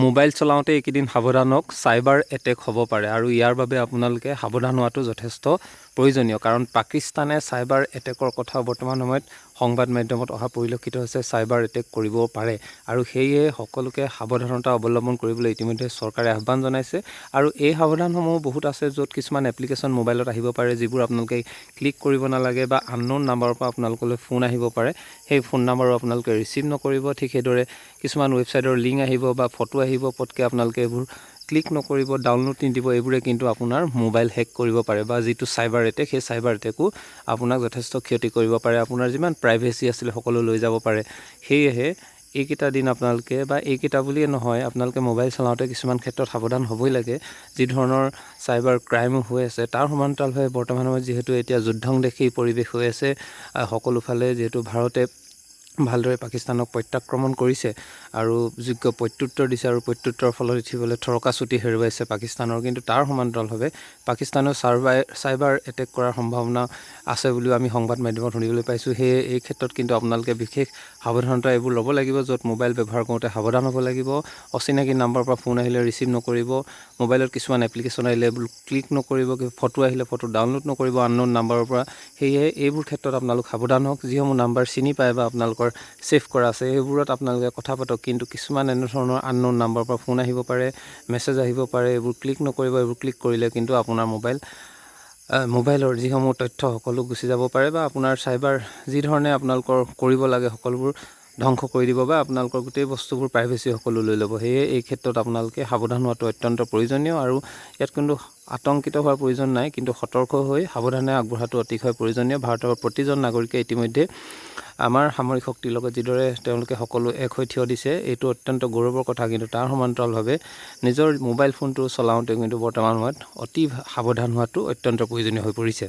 Mobile চলাওঁতে এইকেইদিন সাৱধান হওক, চাইবাৰ এটেক হ'ব পাৰে আৰু ইয়াৰ বাবে আপোনালোকে সাৱধান হোৱাটো যথেষ্ট প্ৰয়োজনীয়। কাৰণ পাকিস্তানে চাইবাৰ এটেকৰ কথা বৰ্তমান সময়ত সংবাদ মাধ্যমত অহা পৰিলক্ষিত হৈছে, চাইবাৰ এটেক কৰিব পাৰে আৰু সেয়ে সকলোকে সাৱধানতা অৱলম্বন কৰিবলৈ ইতিমধ্যে চৰকাৰে আহ্বান জনাইছে। আৰু এই সাৱধানসমূহ বহুত আছে, য'ত কিছুমান এপ্লিকেশ্যন মোবাইলত আহিব পাৰে যিবোৰ আপোনালোকে ক্লিক কৰিব নালাগে বা আননোন নাম্বাৰৰ পৰা আপোনালোকলৈ ফোন আহিব পাৰে, সেই ফোন নাম্বাৰো আপোনালোকে ৰিচিভ নকৰিব। ঠিক সেইদৰে কিছুমান ৱেবছাইটৰ লিংক আহিব বা ফটো আহিব, পটকৈ আপোনালোকে এইবোৰ ক্লিক নকৰিব, ডাউনলোড নিদিব। এইবোৰে কিন্তু আপোনাৰ মোবাইল হেক কৰিব পাৰে বা যিটো চাইবাৰ এটেক, সেই চাইবাৰ এটেকো আপোনাক যথেষ্ট ক্ষতি কৰিব পাৰে। আপোনাৰ যিমান প্ৰাইভেচি আছিলে সকলো লৈ যাব পাৰে। সেয়েহে এইকেইটা দিন আপোনালোকে, বা এইকেইটা বুলিয়ে নহয়, আপোনালোকে মোবাইল চলাওঁতে কিছুমান ক্ষেত্ৰত সাৱধান হ'বই লাগে। যি ধৰণৰ চাইবাৰ ক্ৰাইমো হৈ আছে, তাৰ সমান্তৰালভাৱে বৰ্তমান সময়ত যিহেতু এতিয়া যুদ্ধংদেশী পৰিৱেশ হৈ আছে, সকলোফালে যিহেতু ভাৰতে ভালদৰে পাকিস্তানক প্ৰত্যাক্ৰমণ কৰিছে আৰু যোগ্য প্ৰত্যুত্তৰ দিছে, আৰু প্ৰত্যুত্তৰৰ ফলত ইতিবলৈ থৰকাচুটি হেৰুৱাইছে পাকিস্তানৰ। কিন্তু তাৰ সমান্তৰালভাৱে পাকিস্তানেও চাইবাৰ এটেক কৰাৰ সম্ভাৱনা আছে বুলিও আমি সংবাদ মাধ্যমত শুনিবলৈ পাইছোঁ। সেয়ে এই ক্ষেত্ৰত কিন্তু আপোনালোকে বিশেষ সাৱধানতা এইবোৰ ল'ব লাগিব, য'ত মোবাইল ব্যৱহাৰ কৰোঁতে সাৱধান হ'ব লাগিব। অচিনাকি নাম্বাৰৰ পৰা ফোন আহিলে ৰিচিভ নকৰিব, মোবাইলত কিছুমান এপ্লিকেশ্যন আহিলে এইবোৰ ক্লিক নকৰিব, ফটো আহিলে ফটো ডাউনলোড নকৰিব আননোন নাম্বাৰৰ পৰা। সেয়ে এইবোৰ ক্ষেত্ৰত আপোনালোক সাৱধান হওক। যিসমূহ নাম্বাৰ চিনি পায় বা আপোনালোকৰ ছেভ কৰা আছে, সেইবোৰত আপোনালোকে কথা পাতক। কিন্তু কিছুমান এনেধৰণৰ আননোন নাম্বাৰৰ পৰা ফোন আহিব পাৰে, মেছেজ আহিব পাৰে, এইবোৰ ক্লিক নকৰিব। এইবোৰ ক্লিক কৰিলে কিন্তু আপোনাৰ মোবাইলৰ যিসমূহ তথ্য সকলো গুচি যাব পাৰে, বা আপোনাৰ চাইবাৰ যি ধৰণে আপোনালোকৰ কৰিব লাগে সকলোবোৰ ধ্বংস কৰি দিব, বা আপোনালোকৰ গোটেই বস্তুবোৰ প্ৰাইভেচি সকলো লৈ ল'ব। সেয়ে এই ক্ষেত্ৰত আপোনালোকে সাৱধান হোৱাটো অত্যন্ত প্ৰয়োজনীয়। আৰু ইয়াত কিন্তু আতংকিত হোৱাৰ প্ৰয়োজন নাই, কিন্তু সতৰ্ক হৈ সাৱধানে আগবঢ়াটো অতিশয় প্ৰয়োজনীয়। ভাৰতৰ প্ৰতিজন নাগৰিকে ইতিমধ্যে আমাৰ সামৰিক শক্তিৰ লগত যিদৰে তেওঁলোকে সকলো এক হৈ থিয় দিছে, এইটো অত্যন্ত গৌৰৱৰ কথা। কিন্তু তাৰ সমান্তৰালভাৱে নিজৰ মোবাইল ফোনটো চলাওঁতে কিন্তু বৰ্তমান সময়ত অতি সাৱধান হোৱাটো অত্যন্ত প্ৰয়োজনীয় হৈ পৰিছে।